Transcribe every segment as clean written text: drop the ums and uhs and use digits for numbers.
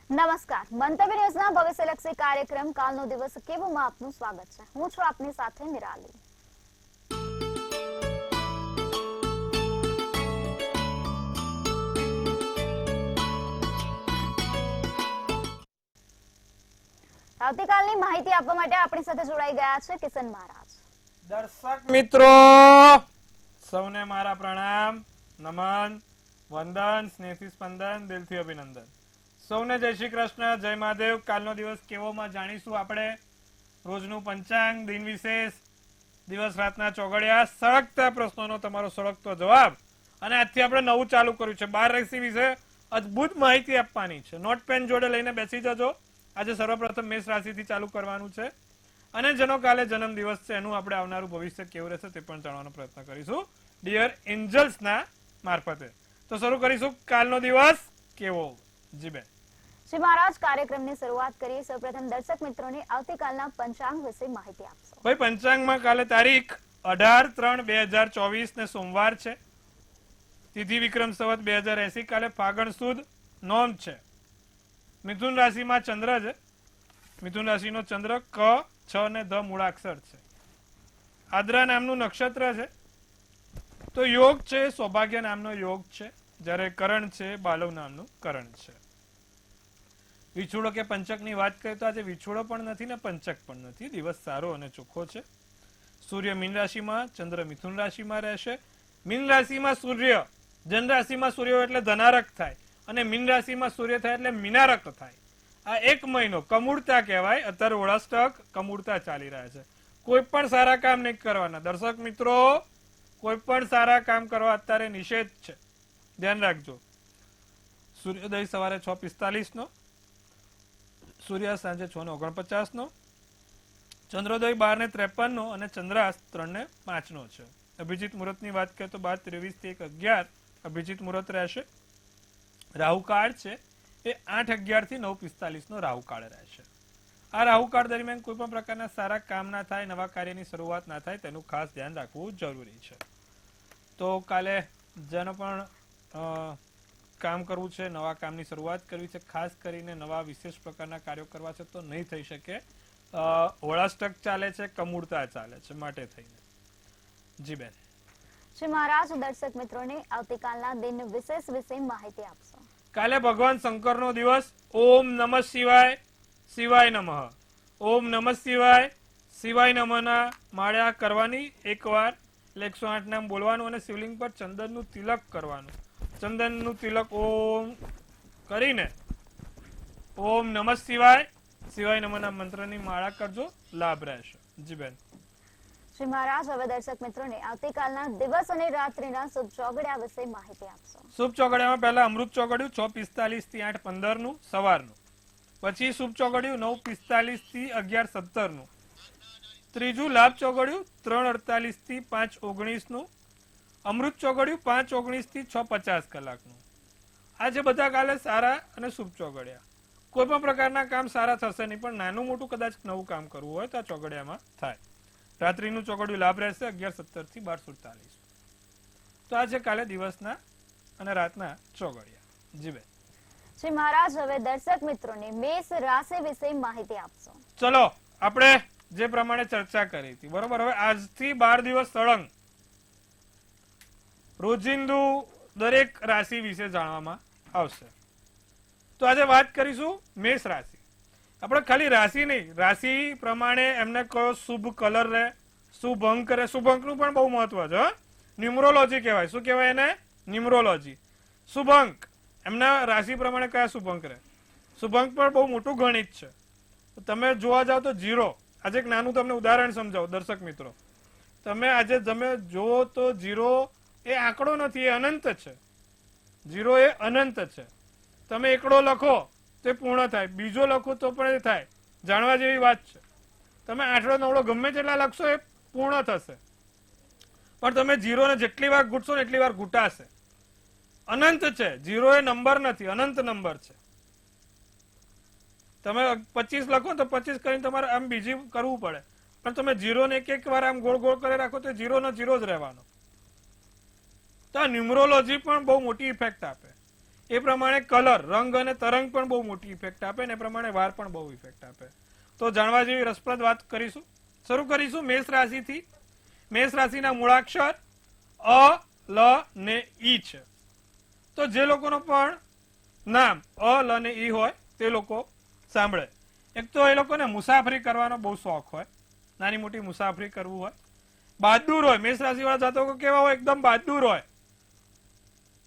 નમસ્કાર, મંતવ્ય ન્યૂઝના ભવિષ્યલક્ષી કાર્યક્રમ કાલનો દિવસ કેવોમાં આપનું સ્વાગત છે. હું છું આપની સાથે નિરાલી. આવતીકાલની માહિતી આપવા માટે આપણી સાથે જોડાઈ ગયા છે કિશન મહારાજ. દર્શક મિત્રો સૌને મારા પ્રણામ, નમન, વંદન, સ્નેહથી સ્પંદન, દિલથી અભિનંદન. સૌને જય શ્રી કૃષ્ણ, જય મહાદેવ. કાલનો દિવસ કેવોમાં જાણીશું આપણે. રોજનું પંચાંગ, દિન વિશેષ, દિવસ રાતના ચોગડિયા, સળગતા પ્રશ્નોનો તમારો સળગતો જવાબ. અને આજથી આપણે નવું ચાલુ કર્યું છે. 12 રાશિ વિશે અદ્ભુત માહિતી આપવાની છે. નોટ પેન જોડે લઈને બેસી જજો. આજે સર્વપ્રથમ મેષ રાશિથી ચાલુ કરવાનું છે અને જેનો કાલે જન્મ દિવસ છે એનું આપણે આવનારું ભવિષ્ય કેવું રહેશે તે પણ જાણવાનો પ્રયત્ન કરીશું ડિયર એન્જલ્સના મારફતે. તો શરૂ કરીશું કાલનો દિવસ કેવો. જી બેન. શ્રી મહારાજ, કાર્યક્રમની શરૂઆત કરીએ. સૌપ્રથમ દર્શક મિત્રોને આવતીકાલના પંચાંગ વિશે માહિતી આપશો. ભાઈ, પંચાંગમાં કાલે તારીખ 18/3/2024 ને સોમવાર છે. તિથિ વિક્રમ સંવત 2080. કાલે ફાગણ સુદ નોમ છે. મિથુન રાશિમાં ચંદ્ર છે. મિથુન રાશિનો ચંદ્ર ક, છ અને ધ મૂળાક્ષર છે. આદ્રા નામનું નક્ષત્ર છે. તો યોગ છે, સૌભાગ્ય નામનો યોગ છે. જ્યારે કરણ છે, બાલવ નામનું કરણ છે. વિછોડો કે પંચકની વાત કરીએ તો આજે વિછોડો પણ નથી ને પંચક પણ નથી. દિવસ સારો અને ચોખ્ખો છે. સૂર્ય મીન રાશિમાં, ચંદ્ર મિથુન રાશિમાં રહેશે. મીન રાશિમાં સૂર્ય, જન રાશિમાં સૂર્ય એટલે ધનારક થાય અને મીન રાશિમાં સૂર્ય થાય એટલે મીનારક થાય. આ એક મહિનો કમૂળતા કહેવાય. અત્યારે ઓળાષ્ટક કમૂળતા ચાલી રહ્યા છે. કોઈ પણ સારા કામ નહીં કરવાના. દર્શક મિત્રો, કોઈ પણ સારા કામ કરવા અત્યારે નિષેધ છે, ધ્યાન રાખજો. સૂર્યોદય સવારે 6:45 નો, સૂર્યાસ્ત સાંજે 6:49 નો, ચંદ્રોદય 12:53 નો અને ચંદ્રાસ્ત 3:05 નો છે. અભિજીત મુહૂર્તની વાત કરીએ તો 12:23 થી 1:11 અભિજીત મુહૂર્ત રહેશે. રાહુકાળ છે એ 8:11 થી 9:45 નો રાહુકાળ રહેશે. આ રાહુકાળ દરમિયાન કોઈ પણ પ્રકારના સારા કામ ના થાય, નવા કાર્યની શરૂઆત ના થાય, તેનું ખાસ ધ્યાન રાખવું જરૂરી છે. તો કાલે જેનો પણ કામ કરવું છે, નવા કામની શરૂઆત કરવી છે, ખાસ કરીને નવા વિશેષ પ્રકારના કાર્યો કરવા છે તો નહીં થઈ શકે. હોળાષ્ટક ચાલે છે, કમૂળતા ચાલે છે, માટે થઈને. જી બેન. શ્રી મહારાજ, દર્શક મિત્રોને આવતીકાલના દિન વિશેષ વિશે માહિતી આપશો. કાલે ભગવાન શંકરનો દિવસ. ઓમ નમઃ શિવાય, શિવાય નમઃ. ઓમ નમઃ શિવાય, શિવાય નમઃના માળા કરવાની એકવાર. 108 નામ બોલવાનું અને શિવલિંગ પર ચંદનનું તિલક કરવાનું. ચંદનનું તિલક ઓમ કરીને ઓમ નમઃ શિવાય, શિવાય નમઃના મંત્રની માળા કરજો, લાભ રહેશે. જી બેન. શ્રી મહારાજ, હવે દર્શક મિત્રોને આવતીકાલના દિવસ અને રાત્રિના શુભ ચોગડિયા વિશે માહિતી આપશો. શુભ ચોગડિયામાં પહેલા અમૃત ચોગડિયું 6:45 થી 8:15 નું સવારનું. પછી શુભ ચોગડિયું 9:45 થી 11:17 નું. ત્રીજું લાભ ચોગડિયું 3:48 થી 5:19 નું. અમૃત ચોગડિયું 5:19 થી 6:50 કલાકનું. આ જે બધા કાલે સારા અને શુભ ચોગડિયા. કોઈ પણ પ્રકારના કામ સારા થશે નહીં, પણ નાનું મોટું કદાચ નવું કામ કરવું હોય તો આ ચોગડિયામાં થાય. રાત્રિનું ચોગડિયું લાભ રહેશે 11:17 થી 12:47. તો આ છે કાલે દિવસના અને રાતના ચોગડિયા. જી બેન. શ્રી મહારાજ, હવે દર્શક મિત્રોને મેષ રાશિ વિશે માહિતી આપશો. ચલો, આપણે જે પ્રમાણે ચર્ચા કરી હતી, બરોબર. હવે આજથી 12 દિવસ સળંગ રોજિંદુ દરેક રાશિ વિશે જાણવામાં આવશે. તો આજે વાત કરીશું મેષ રાશિ. આપણે ખાલી રાશિ નહીં, રાશિ પ્રમાણે એમને કયો શુભ કલર રહે, શુભ અંક રહે. શુભ અંકનું પણ બહુ મહત્વ છે. ન્યુમરોલોજી કહેવાય. શું કહેવાય એને? ન્યુમરોલોજી. શુભ અંક, એમના રાશિ પ્રમાણે કયા શુભ અંક રહે. શુભ અંક પણ બહુ મોટું ગણિત છે. તમે જોવા જાઓ તો 0. આજે એક નાનું તમને ઉદાહરણ સમજાવો દર્શક મિત્રો. તમે આજે તમે જુઓ તો 0 એ આંકડો નથી, એ અનંત છે. 0 એ અનંત છે. તમે એકડો લખો તે પૂર્ણ થાય, બીજો લખો તો પણ એ થાય. જાણવા જેવી વાત છે. તમે 8 9 ગમે તેટલા લખશો એ પૂર્ણ થશે, પણ તમે 0 ને જેટલી વાર ઘૂંટશો ને એટલી વાર ઘૂંટાશે. અનંત છે. 0 એ નંબર નથી, અનંત નંબર છે. તમે 25 લખો તો 25 કરીને તમારે આમ બીજી કરવું પડે, પણ તમે 0 ને એક વાર આમ ગોળ ગોળ કરી રાખો તો 0 નો 0 જ રહેવાનો. તો આ ન્યુમરોલોજી પણ બહુ મોટી ઇફેક્ટ આપે. એ પ્રમાણે કલર, રંગ અને તરંગ પણ બહુ મોટી ઇફેક્ટ આપે ને એ પ્રમાણે વાર પણ બહુ ઇફેક્ટ આપે. તો જાણવા જેવી રસપ્રદ વાત કરીશું. શરૂ કરીશું મેષ રાશિથી. મેષ રાશિના મૂળાક્ષર અ, લ ને ઈ છે. તો જે લોકોનો પણ નામ અ, લ ને ઈ હોય તે લોકો સાંભળે. એક તો એ લોકોને મુસાફરી કરવાનો બહુ શોખ હોય, નાની મોટી મુસાફરી કરવું હોય, બહાદુર હોય. મેષ રાશિ વાળા જાતકો કેવા હોય? એકદમ બહાદુર હોય.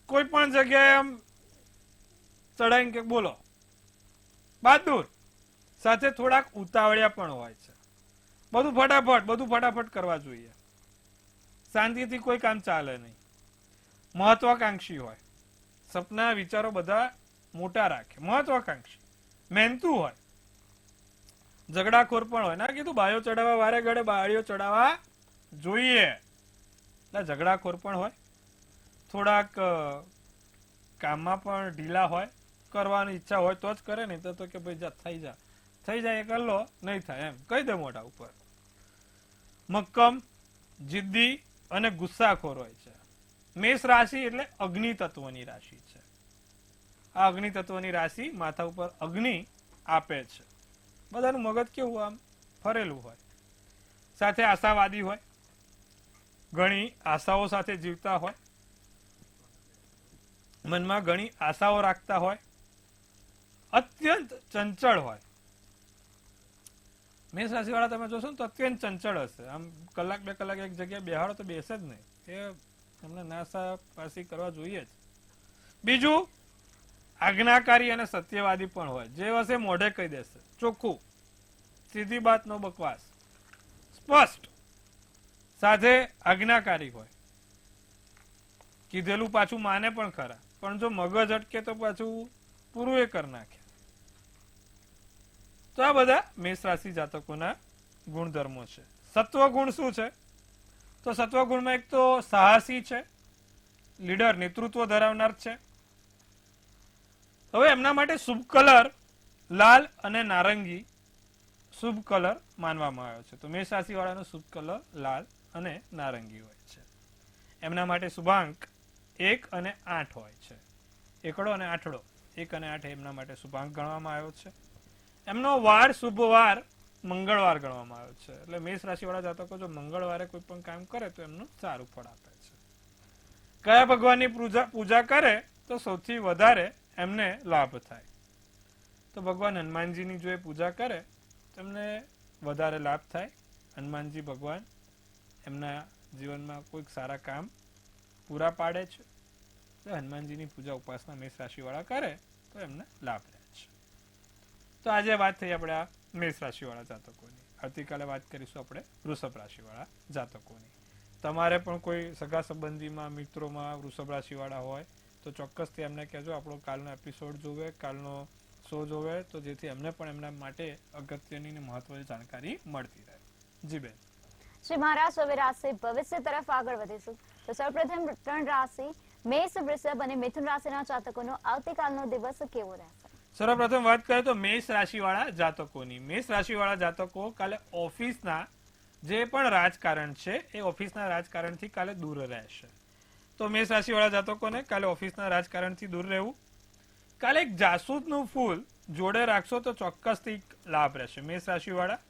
કોઈ પણ જગ્યાએ આમ ચડાઈને કે બોલો, બહાદુર. સાથે થોડાક ઉતાવળિયા પણ હોય છે. બધું ફટાફટ કરવા જોઈએ. શાંતિથી કોઈ કામ ચાલે નહીં. મહત્વાકાંક્ષી હોય, સપના વિચારો બધા મોટા રાખે. મહત્વાકાંક્ષી, મહેનતુ હોય, ઝઘડાખોર પણ હોય. ના કીધું બાયો ચડાવવા વારે ઘડે બાળીઓ ચડાવવા જોઈએ. એટલે ઝઘડાખોર પણ હોય, થોડાક કામમાં પણ ઢીલા હોય. કરવાની ઈચ્છા હોય તો જ કરે, નહીં તો કે ભાઈ થઈ જાય એ કર લો, નહીં થાય એમ કહી દે મોઢા ઉપર. મક્કમ, જિદ્દી અને ગુસ્સાખોર હોય છે. મેષ રાશિ એટલે અગ્નિ તત્વની રાશિ છે. આ અગ્નિ તત્વની રાશિ માથા ઉપર અગ્નિ આપે છે. બધાનું મગજ કેવું આમ ફરેલું હોય. સાથે આશાવાદી હોય, ઘણી આશાઓ સાથે જીવતા હોય, મનમાં ઘણી આશાઓ રાખતા હોય, અત્યંત ચંચળ હોય. મેષ રાશિ વાળા તમે જોશો ને તો અત્યંત ચંચળ હશે. આમ કલાક 2 કલાક એક જગ્યાએ બેહાડો તો બેસે જ નહીં. એ તમને નાસા પાસી કરવા જોઈએ જ. બીજું, આજ્ઞાકારી અને સત્યવાદી પણ હોય. જે હશે મોઢે કહી દેશે, ચોખ્ખું, સીધી વાત, નો બકવાસ, સ્પષ્ટ. સાથે આજ્ઞાકારી હોય, કીધેલું પાછું માને પણ ખરા, પણ જો મગજ અટકે તો પાછું પૂરું એ કરી નાખે. તો આ બધા મેષ રાશિ જાતકોના ગુણધર્મો છે. સત્વગુણ શું છે? તો સત્વગુણમાં એક તો સાહસી છે, લીડર, નેતૃત્વ ધરાવનાર છે. હવે એમના માટે શુભ કલર લાલ અને નારંગી શુભ કલર માનવામાં આવ્યો છે. તો મેષ રાશિ વાળાનો શુભ કલર લાલ અને નારંગી હોય છે. એમના માટે શુભાંક 1 અને 8 હોય છે. એકડો અને આઠડો, 1 અને 8 એમના માટે શુભાંક ગણવામાં આવ્યો છે. એમનો વાર, શુભ વાર મંગળવાર ગણવામાં આવ્યો છે. એટલે મેષ રાશિ વાળા જાતકો જો મંગળવારે કોઈ પણ કામ કરે તો એમનું સારું ફળ આપે છે. કયા ભગવાનની પૂજા કરે તો સૌથી વધારે એમને લાભ થાય? તો ભગવાન હનુમાનજીની જો એ પૂજા કરે તો એમને વધારે લાભ થાય. હનુમાનજી ભગવાન એમના જીવનમાં કોઈક સારા કામ પૂરા પાડે છે. તો હનુમાનજીની પૂજા ઉપાસના મેષ રાશિ વાળા કરે તો એમને લાભ રહે છે. તો આજે વાત થઈ આપણે આ મેષ રાશિ વાળા જાતકોની. આવતીકાલે વાત કરીશું આપણે વૃષભ રાશિ વાળા જાતકોની. તમારે પણ કોઈ સગા સંબંધીમાં, મિત્રોમાં વૃષભ રાશિ વાળા હોય તો ચોક્કસથી એમને કહેજો આપણો કાલનો એપિસોડ જોવે, કાલનો શો જોવે, તો જેથી એમને પણ એમના માટે અગત્યની અને મહત્વની જાણકારી મળતી રહે. જી બેન. શ્રી મહારાજ, હવે રાશિ ભવિષ્ય તરફ આગળ વધીશું. તો સૌપ્રથમ 3 રાશિ મેષ, વૃષભ અને મિથુન રાશિના જાતકોનો આવતીકાલનો દિવસ કેવો રહેશે? સર્વપ્રથમ વાત કરીએ તો મેષ રાશિ વાળા જાતકોની. મેષ રાશિ વાળા જાતકો કાલે ઓફિસના જે પણ રાજકારણ છે એ ઓફિસના રાજકારણથી કાલે દૂર રહેશે. તો મેષ રાશિ વાળા જાતકોને કાલે ઓફિસના રાજકારણથી દૂર રહેવું. કાલે એક જાસૂદનું ફૂલ જોડે રાખશો તો ચોક્કસથી લાભ રહેશે. મેષ રાશિ વાળા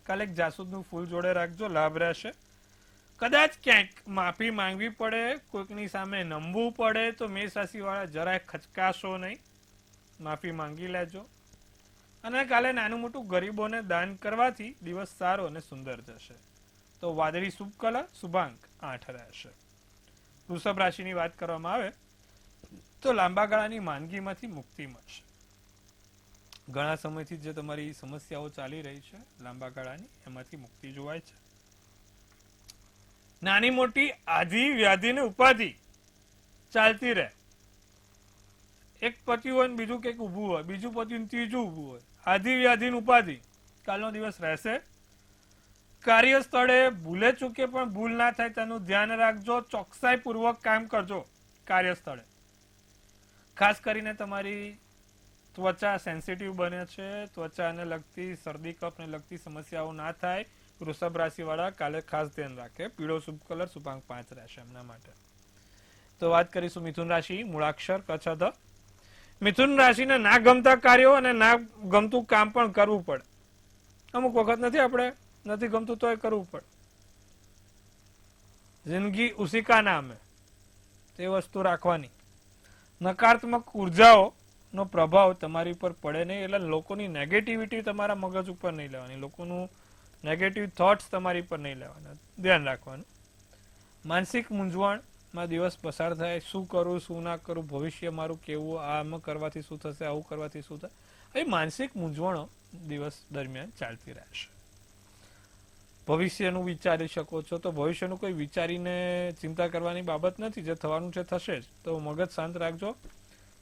કાલે એક જાસૂદનું ફૂલ જોડે રાખજો, લાભ રહેશે. કદાચ ક્યાંક માફી માંગવી પડે, કોઈકની સામે નમવું પડે તો મેષ રાશિ વાળા જરાય ખચકાશો નહીં, માફી માંગી લેજો. અને કાલે નાનું મોટું ગરીબોને દાન કરવાથી દિવસ સારો અને સુંદર જશે. તો વાદળી શુભ કલર, શુભાંક 8 રહેશે. વૃષભ રાશિની વાત કરવામાં આવે તો લાંબા ગાળાની માંદગીમાંથી મુક્તિ મળશે. ઘણા સમયથી જે તમારી સમસ્યાઓ ચાલી રહી છે લાંબા ગાળાની, એમાંથી મુક્તિ જોવાય છે. નાની મોટી આધિ વ્યાધિ ને ઉપાધિ ચાલતી રહે. એક પત્યું હોય ને બીજું કંઈક ઊભું હોય, બીજું પત્યું ને ત્રીજું ઊભું હોય. આધિ વ્યાધિ ને ઉપાધિ કાલનો દિવસ રહેશે. કાર્યસ્થળે ભૂલે ચૂકે પણ ભૂલ ના થાય તેનું ધ્યાન રાખજો. ચોકસાઈ પૂર્વક કામ કરજો કાર્યસ્થળે. ખાસ કરીને તમારી ત્વચા સેન્સિટિવ બને છે, ત્વચાને લગતી, શરદી કફને લગતી સમસ્યાઓ ના થાય. વૃષભ રાશિ વાળા કાલે ખાસ ધ્યાન રાખે. પીળો શુભ કલર, શુભાંક 5 રહેશે એમના માટે. તો વાત કરીશું મિથુન રાશિ, મૂળાક્ષર ક, છ, ધ. મિથુન રાશિને ના ગમતા કાર્યો અને ના ગમતું કામ પણ કરવું પડે. અમુક વખત નથી ગમતું તો એ કરવું પડે. જિંદગી ઉસી કા નામ હે, તે વસ્તુ રાખવાની. નકારાત્મક ઉર્જાઓ નો પ્રભાવ તમારી ઉપર પડે નહીં, એટલે લોકોની નેગેટિવિટી તમારા મગજ ઉપર નહીં લેવાની, લોકોનું નેગેટિવ થોટ્સ તમારી પર નહીં લેવાના, ધ્યાન રાખવાનું. માનસિક મૂંઝવણમાં દિવસ પસાર થાય, શું કરું શું ના કરું, ભવિષ્ય મારું કેવું, આમ કરવાથી શું થશે, આવું કરવાથી શું થાય, એ માનસિક મૂંઝવણો દિવસ દરમિયાન ચાલતી રહેશે. ભવિષ્યનું વિચારી શકો છો તો ભવિષ્યનું કોઈ વિચારીને ચિંતા કરવાની બાબત નથી, જે થવાનું છે થશે જ, તો મગજ શાંત રાખજો.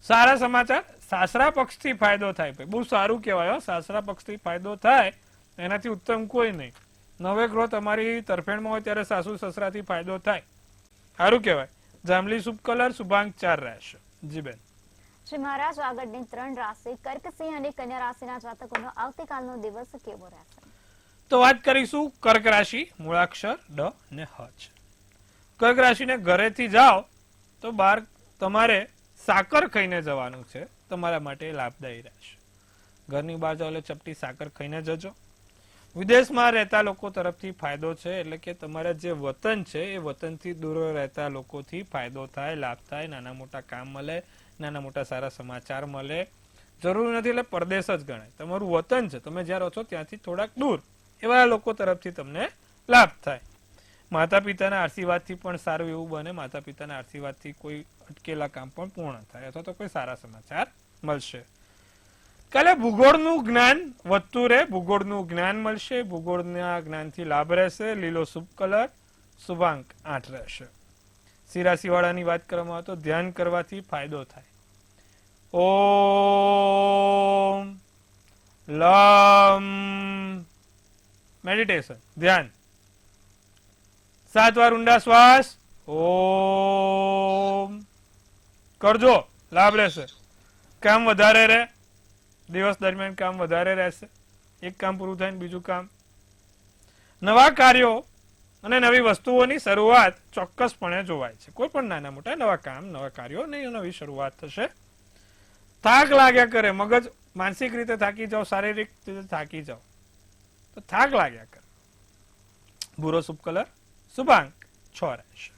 સારા સમાચાર, સાસરા પક્ષથી ફાયદો થાય, બહુ સારું કહેવાય. સાસરા પક્ષથી ફાયદો થાય એનાથી ઉત્તમ કોઈ નહીં. નવે ગ્રહ તમારી તરફેણમાં હોય ત્યારે સાસુ સસરાથી ફાયદો થાય, સારું કહેવાય. જાંબલી શુભ કલર, શુભાંક 4 રહેશે. જી બેન. શ્રી મહારાજ, આગળની 3 રાશિ કર્ક, સિંહ અને કન્યા રાશિના જાતકોનો આવતીકાલનો દિવસ કેવો રહેશે? તો વાત કરીશું કર્ક રાશિ, મૂળાક્ષર ડ ને હ છે. કર્ક રાશિને ઘરેથી જાઓ તો બહાર તમારે સાકર ખાઈને જવાનું છે, તમારા માટે લાભદાયી રહેશે. ઘરની બહાર જાઓ એટલે ચપટી સાકર ખાઈને જજો. વિદેશમાં રહેતા લોકો તરફથી ફાયદો છે, એટલે કે તમારા જે વતન છે એ વતનથી દૂર રહેતા લોકોથી ફાયદો થાય, લાભ થાય, નાના મોટા કામ મળે, નાના મોટા સારા સમાચાર મળે. જરૂર નથી એટલે પરદેશ જ ગણાય, તમારું વતન છે, તમે જ્યાં રહો છો ત્યાંથી થોડાક દૂર એવા લોકો તરફથી તમને લાભ થાય. માતા પિતાના આશીર્વાદથી પણ સારું એવું બને, માતા પિતાના આશીર્વાદથી કોઈ અટકેલા કામ પણ પૂર્ણ થાય, અથવા તો કોઈ સારા સમાચાર મળશે. કાલે ભૂગોળનું જ્ઞાન વધતું રહે, ભૂગોળનું જ્ઞાન મળશે, ભૂગોળના જ્ઞાનથી લાભ રહેશે. લીલો શુભ કલર, શુભાંક 8 રહેશે. સિંહ વાળાની વાત કરવામાં આવે તો ધ્યાન કરવાથી ફાયદો થાય. ઓમ લમ મેડિટેશન, ધ્યાન. 7 વાર ઊંડા શ્વાસ ઓમ કરજો, લાભ રહેશે. કામ વધારે રહે, દિવસ દરમિયાન કામ વધારે રહેશે. એક કામ પૂરું થાય ને બીજું કામ. નવા કાર્યો અને નવી વસ્તુઓની શરૂઆત ચોક્કસપણે જોવાય છે. કોઈ પણ નાના મોટા નવા કામ, નવા કાર્યો ને નવી શરૂઆત થશે. થાક લાગ્યા કરે, મગજ માનસિક રીતે થાકી જાઓ, શારીરિક રીતે થાકી જાઓ તો થાક લાગ્યા કરે. ભૂરો શુભ કલર, શુભાંક 6 રહેશે.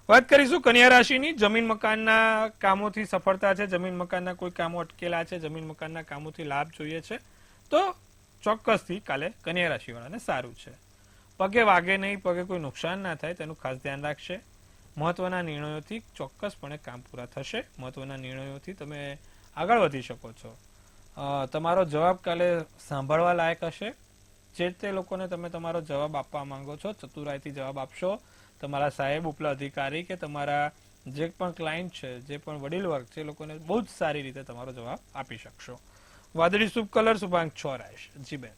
વાત કરીશું કન્યા રાશિની. જમીન મકાનના કામોથી સફળતા છે, જમીન મકાનના કોઈ કામો અટકેલા છે, જમીન મકાનના કામોથી લાભ જોઈએ છે તો ચોક્કસથી કાલે કન્યા રાશિ વાળાને સારું છે. પગે વાગે નહીં, પગે કોઈ નુકસાન ના થાય તેનું ખાસ ધ્યાન રાખશે. મહત્વના નિર્ણયોથી ચોક્કસપણે કામ પૂરા થશે, મહત્વના નિર્ણયોથી તમે આગળ વધી શકો છો. તમારો જવાબ કાલે સાંભળવા લાયક હશે. જે તે લોકોને તમે તમારો જવાબ આપવા માંગો છો ચતુરાઈથી જવાબ આપશો. તમારા સાહેબ, ઉપલા અધિકારી કે તમારા જે પણ ક્લાયન્ટ છે, જે પણ વડીલ વર્ગ છે, લોકોને બહુ જ સારી રીતે તમારો જવાબ આપી શકશો. વાદળી શુભ કલર, શુભાંક 6 રહેશે. જી બેન.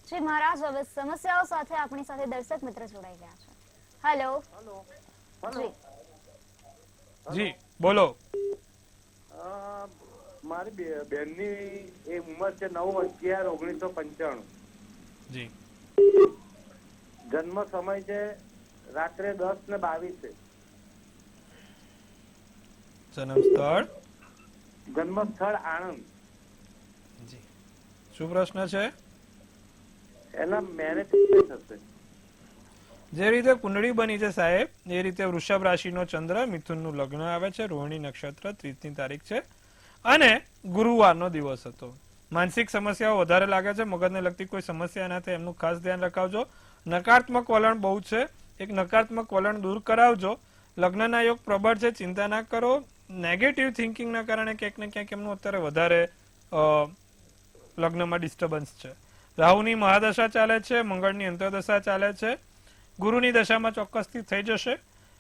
શ્રી મહારાજ, હવે સમસ્યાઓ સાથે આપણી સાથે દર્શક મિત્ર જોડાઈ ગયા છે. હેલો. જી બોલો. મારી બેનની એ ઉંમર છે 9/11/1995. જી. જન્મ સમય છે રાત્રે 10:22. જન્મ સ્થળ? જન્મ સ્થળ આણંદ. જી. શું પ્રશ્ન છે? એના મેરેજ થશે. જે રીતે કુંડળી બની છે સાહેબ, એ રીતે વૃષભ રાશિનો ચંદ્ર, મિથુનનું લગ્ન આવે છે, રોહિણી નક્ષત્ર, 30ની તારીખ છે અને ગુરુવારનો દિવસ હતો. માનસિક સમસ્યાઓ વધારે લાગે છે, મગજને લગતી કોઈ સમસ્યા ના થાય એમનું ખાસ ધ્યાન રખાવજો. નકારાત્મક વલણ બહુ છે, એક નકારાત્મક વલણ દૂર કરાવજો. લગ્નના યોગ પ્રબળ છે, ચિંતા ના કરો. નેગેટિવ થિંકિંગના કારણે ક્યાંક ને ક્યાંક એમનું અત્યારે વધારે લગ્નમાં ડિસ્ટર્બન્સ છે. રાહુની મહાદશા ચાલે છે, મંગળની અંતરદશા ચાલે છે, ગુરુની દશામાં ચોક્કસથી થઈ જશે.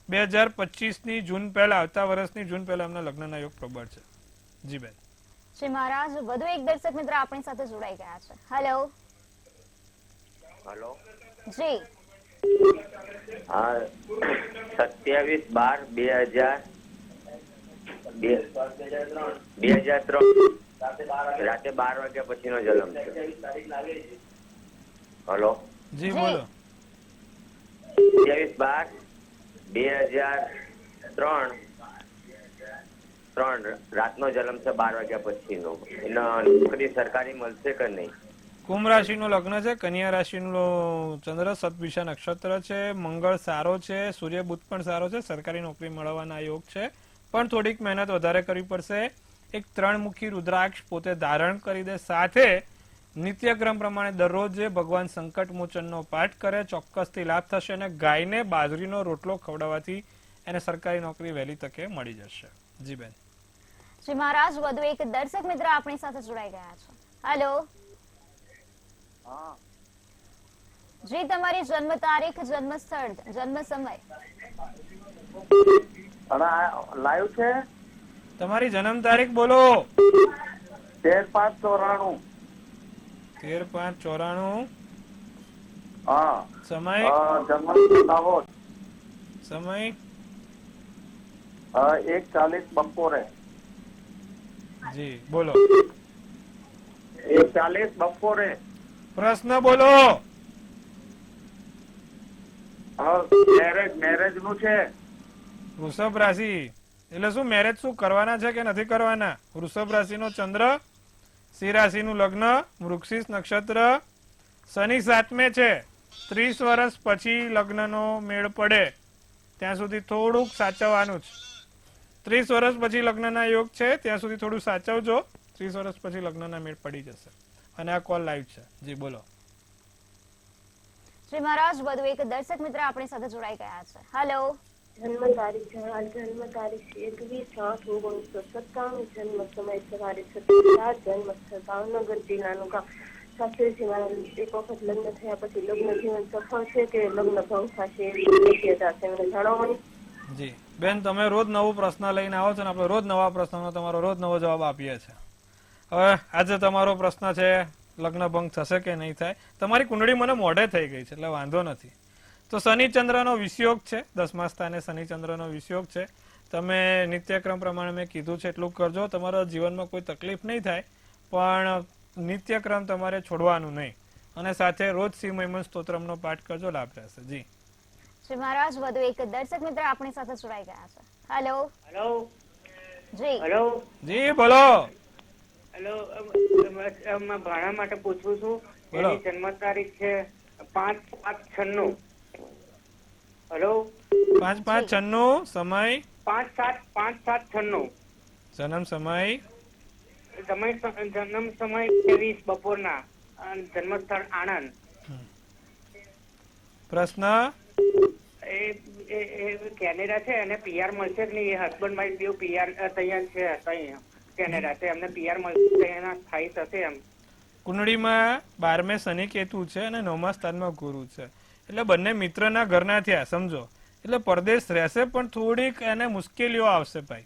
2025ની જૂન પહેલા, આવતા વર્ષની જૂન પહેલા એમના લગ્નના યોગ પ્રબળ છે. જી બેન. શ્રી મહારાજ, વધુ એક દર્શક મિત્ર આપણી સાથે જોડાઈ ગયા છે. હેલો. હેલો. જી. હા, 27/12/2003 રાતે 12 વાગ્યા પછીનો જન્મ છે. હેલો. જી બોલો. 27/12/2003 3 રાતનો જન્મ છે 12 વાગ્યા પછીનો. એને નોકરી સરકારી મળશે કે નહીં? કુંભ રાશિનું લગ્ન છે, કન્યા રાશિનું ચંદ્ર, સતભિષા નક્ષત્ર છે, મંગળ સારો છે, સૂર્ય બુધ પણ સારો છે, સરકારી નોકરી મળવાના યોગ છે, પણ થોડીક મહેનત વધારે કરવી પડશે. એક 3 મુખી રુદ્રાક્ષ પોતે ધારણ કરી દે, સાથે નિત્યક્રમ પ્રમાણે દરરોજ ભગવાન સંકટ મોચનનો પાઠ કરે, ચોક્કસથી લાભ થશે. અને ગાયને બાજરીનો રોટલો ખવડાવવાથી એને સરકારી નોકરી વહેલી તકે મળી જશે. જી બેન. શ્રી મહારાજ, વધુ એક દર્શક મિત્ર આપણી સાથે જોડાઈ ગયા છે. હેલો હા જી, તમારી જન્મ તારીખ, જન્મ સ્થળ, જન્મ સમય. અને લાઈવ છે તમારી જન્મ તારીખ બોલો. 13/5/94. 13/5/94. હા. સમય જન્મ દાહોદ. સમય 1:40 બપોરે. જી બોલો. 1:40 બપોરે. પ્રશ્ન બોલો. મેરેજ નું છે. વૃષભ રાશિ એટલે શું, મેરેજ શું કરવાના છે કે નથી કરવાના? વૃષભ રાશિનો ચંદ્ર, સિંહ રાશિનું લગ્ન, વૃક્ષિસ નક્ષત્ર, શનિ 7મે છે. 30 વર્ષ પછી લગ્નનો મેળ પડે ત્યાં સુધી થોડુંક સાચવવાનું છે. 30 વર્ષ પછી લગ્નના યોગ છે, ત્યાં સુધી થોડું સાચવજો. 30 વર્ષ પછી લગ્નના મેળ પડી જશે. અને આ કોલ લાઈવ છે. જી બોલો. શ્રી મહારાજ, વધુ એક દર્શક મિત્ર આપણી સાથે જોડાઈ ગયા છે. હેલો જન્મ તારીખ 21/6/1997, જન્મ સમય સવારે 7:07, જન્મ સ્થળ ભાવનગર જિલ્લાનું ગામ. શાસ્ત્રીજી મારા એક વખત લગ્ન થયા પછી લગ્ન જીવન સફળ છે કે લગ્ન ભંગ થશે એવી શક્યતા છે, મને જણાવો. જી બેન, તમે રોજ નવો પ્રશ્ન લઈને આવો છો ને આપણે રોજ નવા પ્રશ્નનો તમારો રોજ નવો જવાબ આપીએ છીએ. હવે આજે તમારો પ્રશ્ન છે લગ્ન ભંગ થશે કે નહીં થાય. તમારી કુંડળી મને મોઢે થઈ ગઈ છે એટલે વાંધો નથી. તો શનિ ચંદ્રનો વિષયોગ છે, 10મા સ્થાને શનિ ચંદ્રનો વિષયોગ છે. તમે નિત્યક્રમ પ્રમાણે મેં કીધું છે એટલું કરજો. તમારા જીવનમાં કોઈ તકલીફ નહીં થાય, પણ નિત્યક્રમ તમારે છોડવાનું નહીં. અને સાથે રોજ શ્રી મહિમન સ્તોત્રમનો પાઠ કરજો, લાભ રહેશે. જી. શ્રી મહારાજ, વધુ એક દર્શક મિત્ર આપણી સાથે જોડાઈ ગયા છે. હેલો હેલો જી હેલો જી બોલો. હેલો ભાણા માટે પૂછું છું. બોલો. એની જન્મ તારીખ છે 5/5/96. હેલો 5/5/96. સમય 5/7/5/96. જન્મ સમય જન્મ સમય 23 બપોરના. અને જન્મ સ્થળ આણંદ. પ્રશ્ન એ કેનેડા છે અને પીઆર મળશે કે નહીં? એ હસબન્ડ વાઈફ બેવ પીઆર તૈયાર છે ત્યાં કેનેડા છે, એમને પીઆર મળશે, એના સ્થાયી થશે એમ? કુંડળીમાં 12મે શનિ કેતુ છે અને 9મા સ્થાનમાં ગુરુ છે. એટલે બંને મિત્રના ઘરના થયા, સમજો. એટલે પરદેશ રહેશે, પણ થોડીક એને મુશ્કેલીઓ આવશે ભાઈ.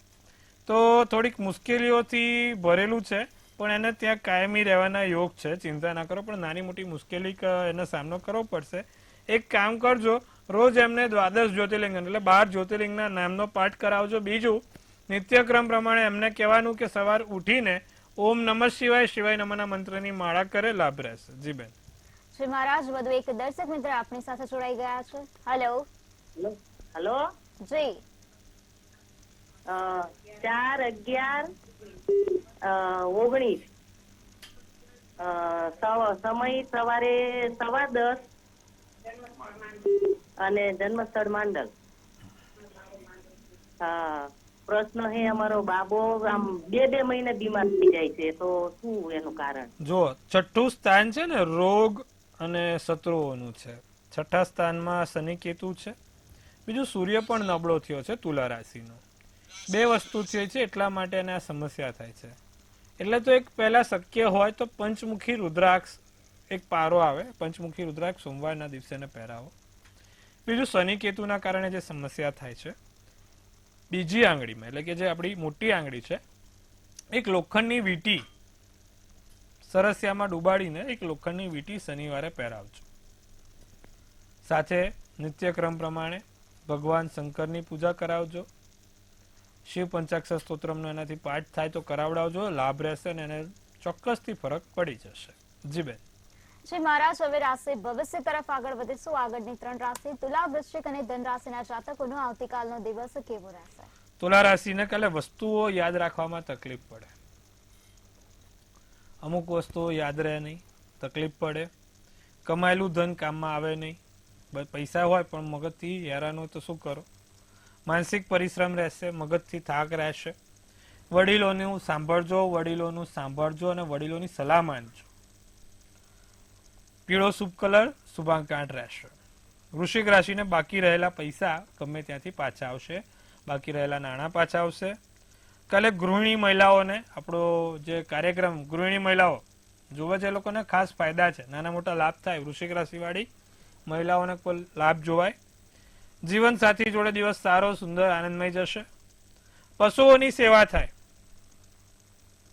તો થોડીક મુશ્કેલીઓથી ભરેલું છે, પણ એને ત્યાં કાયમી રહેવાના યોગ છે. ચિંતા ના કરો, પણ નાની મોટી મુશ્કેલી એનો સામનો કરવો પડશે. એક કામ કરજો, રોજ એમને દ્વાદશ જ્યોતિર્લિંગ એટલે 12 જ્યોતિર્લિંગના નામનો પાઠ કરાવજો. બીજું, નિત્યક્રમ પ્રમાણે એમને કહેવાનું કે સવાર ઉઠીને ઓમ નમઃ શિવાય, શિવાય નમઃના મંત્રની માળા કરે, લાભ રહેશે. જી બેન. શ્રી મહારાજ, વધુ એક દર્શક મિત્ર આપણી સાથે જોડાઈ ગયા છે. હેલો હેલો જી 4/11/19, સમય સવારે 10:15 અને જન્મ સ્થળ માંડલ. હા, પ્રશ્ન હે અમારો બાબો આમ 2 મહિને બીમાર થઈ જાય છે, તો શું એનું કારણ? જો 6ઠું સ્થાન છે ને રોગ અને શત્રુઓનું છે. 6ઠા સ્થાનમાં શનિ કેતુ છે. બીજું સૂર્ય પણ નબળો થયો છે તુલા રાશિનો. 2 વસ્તુ થઈ છે, એટલા માટે એને આ સમસ્યા થાય છે. એટલે તો એક પહેલા શક્ય હોય તો પંચમુખી રુદ્રાક્ષ એક પારો આવે, પંચમુખી રુદ્રાક્ષ સોમવારના દિવસે એને પહેરાવો. બીજું શનિ કેતુના કારણે જે સમસ્યા થાય છે, બીજી આંગળીમાં એટલે કે જે આપણી મોટી આંગળી છે, એક લોખંડની વીંટી સરસિયામાં ડુબાડીને એક લોખંડની વીંટી શનિવારે પહેરાવજો. સાથે નિત્યક્રમ પ્રમાણે ભગવાન શંકરની પૂજા કરાવજો. શિવ પંચાક્ષર સ્તોત્રમનો એનાથી પાઠ થાય તો કરાવડાવજો, લાભ રહેશે અને એને ચોક્કસથી ફરક પડી જશે. જી બેન. શ્રી મહારાજ, હવે રાશિ ભવિષ્ય તરફ આગળ વધીશું. આગળની 3 રાશિ તુલા, વૃશ્ચિક અને ધન રાશિના જાતકોનો આવતીકાલનો દિવસ કેવો રહેશે? તુલા રાશિને કાલે વસ્તુઓ યાદ રાખવામાં તકલીફ પડે, અમુક વસ્તુઓ યાદ રહે નહીં, તકલીફ પડે, કમાયેલું ધન કામમાં આવે નહીં, પૈસા હોય પણ મગજથી હેરાન હોય તો શું કરો, માનસિક પરિશ્રમ રહેશે, મગજથી થાક રહેશે, વડીલોનું સાંભળજો અને વડીલોની સલાહ માનજો. પીળો શુભ કલર, શુભાંક રહેશે. વૃશ્ચિક રાશિને બાકી રહેલા પૈસા ગમે ત્યાંથી પાછા આવશે, બાકી રહેલા નાણાં પાછા આવશે. કાલે ગૃહિણી મહિલાઓને આપણો જે કાર્યક્રમ ગૃહિણી મહિલાઓ જોવે છે એ લોકોને ખાસ ફાયદા છે, નાના મોટા લાભ થાય. વૃશ્ચિક રાશિવાળી મહિલાઓને કોઈ લાભ જોવાય. જીવન સાથી જોડે દિવસ સારો, સુંદર, આનંદમય જશે. પશુઓની સેવા થાય,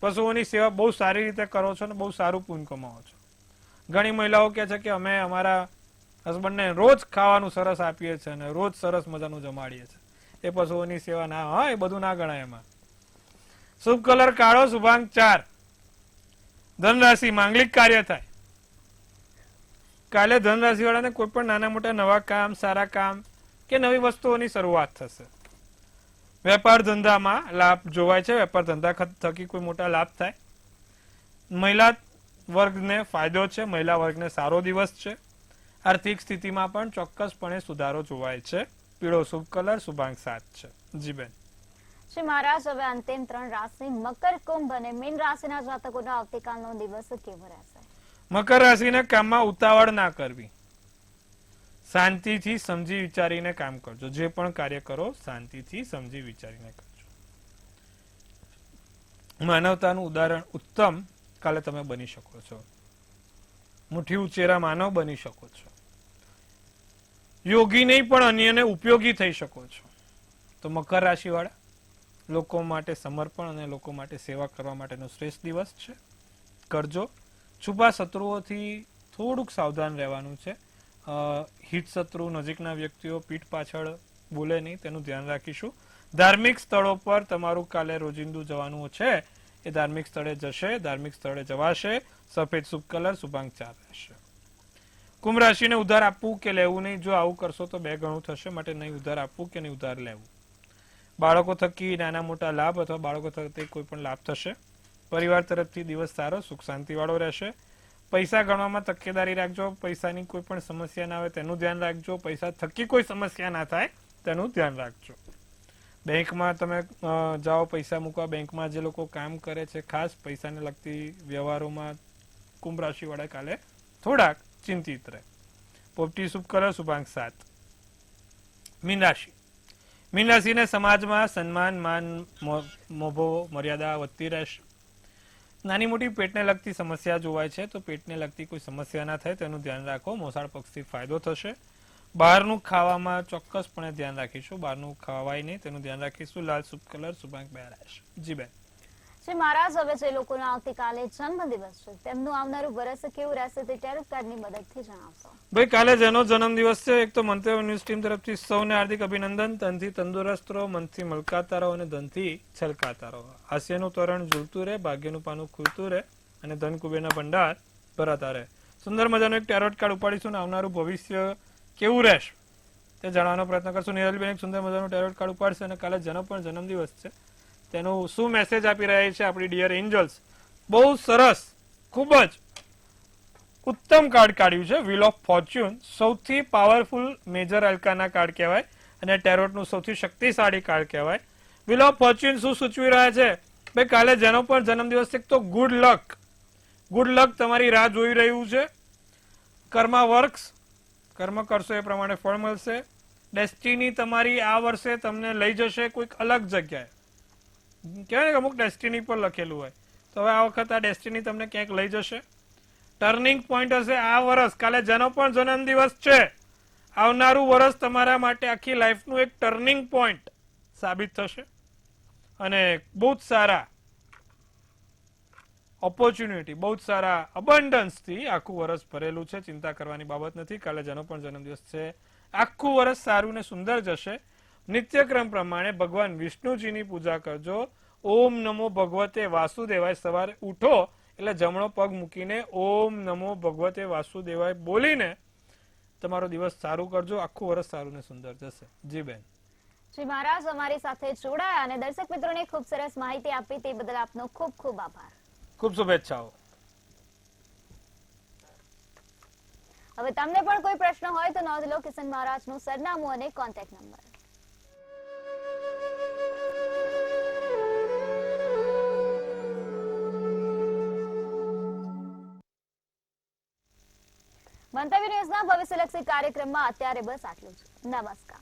પશુઓની સેવા બહુ સારી રીતે કરો છો ને બહુ સારું પુણ્ય કમાવો છો. ઘણી મહિલાઓ કહે છે કે અમે અમારા હસબન્ડને રોજ ખાવાનું સરસ આપીએ છીએ અને રોજ સરસ મજાનું જમાડીએ છીએ. એ પશુઓની સેવા ના હોય, એ બધું ના ગણાય એમાં. શુભ કલર કાળો, શુભાંક 4. ધનરાશિ માંગલિક કાર્ય થાય. કાલે ધનરાશિ વાળાને કોઈ પણ નાના મોટા નવા કામ, સારા કામ કે નવી વસ્તુઓની શરૂઆત થશે. વેપાર ધંધામાં લાભ જોવાય છે, વેપાર ધંધા થકી કોઈ મોટા લાભ થાય. મહિલા વર્ગને ફાયદો છે, મહિલા વર્ગને સારો દિવસ છે. આર્થિક સ્થિતિમાં પણ ચોક્કસપણે સુધારો જોવાય છે. પીળો શુભ કલર, શુભાંક 7 છે. જી બેન. શ્રી મહારાજ, હવે અંતિમ 3 રાશિ મકર, કુંભ અને મીન રાશિના જાતકોનો આવતીકાલનો દિવસ કેવો રહેશે? મકર રાશિને કામમાં ઉતાવળ ના કરવી, શાંતિથી સમજી વિચારીને કામ કરજો. જે પણ કાર્ય કરો શાંતિથી સમજી વિચારીને કરજો. માનવતાનું ઉદાહરણ ઉત્તમ કાલે તમે બની શકો છો. મુઠ્ઠી ઉચેરા માનવ બની શકો છો. યોગી નહીં પણ અન્યને ઉપયોગી થઈ શકો છો. તો મકર રાશિ વાળા લોકો માટે સમર્પણ અને લોકો માટે સેવા કરવા માટેનો શ્રેષ્ઠ દિવસ છે. કરજો. છુપા શત્રુઓથી થોડુંક સાવધાન રહેવાનું છે. હિત શત્રુ, નજીકના વ્યક્તિઓ પીઠ પાછળ બોલે નહીં, તેનું ધ્યાન રાખીશું. ધાર્મિક સ્થળો પર તમારું કાલે રોજિંદુ જવાનું છે, એ ધાર્મિક સ્થળે જશે, ધાર્મિક સ્થળે જવાશે. સફેદ શુભ કલર, શુભાંક 4 રહેશે. કુંભ રાશિને ઉધાર આપવું કે લેવું નહીં. જો આવું કરશો તો 2 ગણું થશે, માટે નહીં ઉધાર આપવું કે નહીં ઉધાર લેવું. બાળકો થકી નાના મોટા લાભ અથવા બાળકો થકી કોઈ પણ લાભ થશે. પરિવાર તરફથી દિવસ સારો, સુખ શાંતિ વાળો રહેશે. પૈસા ગણવામાં તકેદારી રાખજો. પૈસાની કોઈ પણ સમસ્યા ના આવે તેનું ધ્યાન રાખજો. પૈસા થકી કોઈ સમસ્યા ના થાય તેનું ધ્યાન રાખજો. બેંકમાં તમે જાઓ પૈસા મૂકવા, બેંકમાં જે લોકો કામ કરે છે ખાસ પૈસાને લગતી વ્યવહારોમાં કુંભ રાશિ વાળા કાલે થોડાક ચિંતિત રહે. પોપટી શુભ કલર, શુભાંક 7. મીન રાશિ. મીન રાશિને સમાજમાં સન્માન, માન, મોભો, મર્યાદા વધતી રહેશે. નાની મોટી પેટને લગતી સમસ્યા જોવાય છે, તો પેટને લગતી કોઈ સમસ્યા ના થાય તેનું ધ્યાન રાખો. મોસાળ પક્ષથી ફાયદો થશે. બહારનું ખાવામાં ચોક્કસપણે ધ્યાન રાખીશું. બહારનું ખાવાય નહીં તેનું ધ્યાન રાખીશું. લાલ શુભ કલર, શુભાંક 2 રહેશે. જી બેન. શ્રી મહારાજ, હવે જે લોકોનો આવતીકાલે જન્મદિવસ છે તેમનું આવનારું વર્ષ કેવું રહેશે તે ટેરોટ કાર્ડની મદદથી જણાવશો. ભાઈ, કાલે જેનો જન્મદિવસ છે, એક તો મંતવ્ય ન્યૂઝ ટીમ તરફથી સૌને હાર્દિક અભિનંદન. તનથી તંદુરસ્ત રહો, મનથી મલકાતા રહો અને ધનથી છલકાતા રહો. હાસ્યનું તોરણ ઝૂલતું રહે, ભાગ્યનું પાનું ખુલતું રહે અને ધન કુબેરના ભંડાર ભરાતા રહે. સુંદર મજાનું એક ટેરોટ કાર્ડ ઉપાડીશું અને આવનારું ભવિષ્ય કેવું રહેશે તે જાણવાનો પ્રયત્ન કરશું. નિરલબેન એક સુંદર મજાનું ટેરોટ કાર્ડ ઉપાડશે અને કાલે જેનો પણ જન્મદિવસ છે તેનું શું મેસેજ આપી રહ્યા છે આપણી ડિયર એન્જલ્સ. બહુ સરસ, ખૂબ જ ઉત્તમ કાર્ડ કાઢ્યું છે. વ્હીલ ઓફ ફોર્ચ્યુન સૌથી પાવરફુલ મેજર અલ્કાના કાર્ડ કહેવાય અને ટેરોટનું સૌથી શક્તિશાળી કાર્ડ કહેવાય. વ્હીલ ઓફ ફોર્ચ્યુન શું સૂચવી રહ્યા છે? ભાઈ, કાલે જેનો પણ જન્મદિવસ છે તો ગુડ લક તમારી રાહ જોઈ રહ્યું છે. કર્મા વર્ક્સ, કર્મ કરશો એ પ્રમાણે ફળ મળશે. ડેસ્ટિની તમારી આ વર્ષે તમને લઈ જશે કોઈક અલગ જગ્યાએ. કહેવાય ને અમુક ડેસ્ટિની પર લખેલું હોય, તો હવે આ વખત આ ડેસ્ટિની તમને ક્યાંક લઈ જશે. ટર્નિંગ પોઈન્ટ હશે આ વર્ષ. કાલે જેનો પણ જન્મદિવસ છે, આવનારું વર્ષ તમારા માટે આખી લાઈફનું એક ટર્નિંગ પોઈન્ટ સાબિત થશે અને બહુ જ સારા ઓપોર્ચ્યુનિટી, બહુ જ સારા અબન્ડન્સથી આખું વર્ષ ભરેલું છે. ચિંતા કરવાની બાબત નથી. કાલે જેનો પણ જન્મદિવસ છે, આખું વર્ષ સારું ને સુંદર જશે. નિત્યક્રમ પ્રમાણે ભગવાન વિષ્ણુજીની પૂજા કરજો. ઓમ નમો ભગવતે વાસુદેવાય. સવારે ઉઠો એટલે જમણો પગ મૂકીને ઓમ નમો ભગવતે વાસુદેવાય બોલીને તમારો દિવસ સારું કરજો. આખું વર્ષ સારું ને સુંદર જશે. જી બેન. શ્રી મહારાજ અમારી સાથે જોડાયા અને દર્શક મિત્રોને ખૂબ સરસ માહિતી આપી તે બદલ આપનો ખૂબ ખૂબ આભાર. ખૂબ શુભેચ્છાઓ. હવે તમને પણ કોઈ પ્રશ્ન હોય તો નોંધ લો કિશન મહારાજનું સરનામું અને કોન્ટેક્ટ નંબર. મંતવ્ય ન્યૂઝના ભવિષ્યલક્ષી કાર્યક્રમમાં અત્યારે બસ આટલું જ. નમસ્કાર.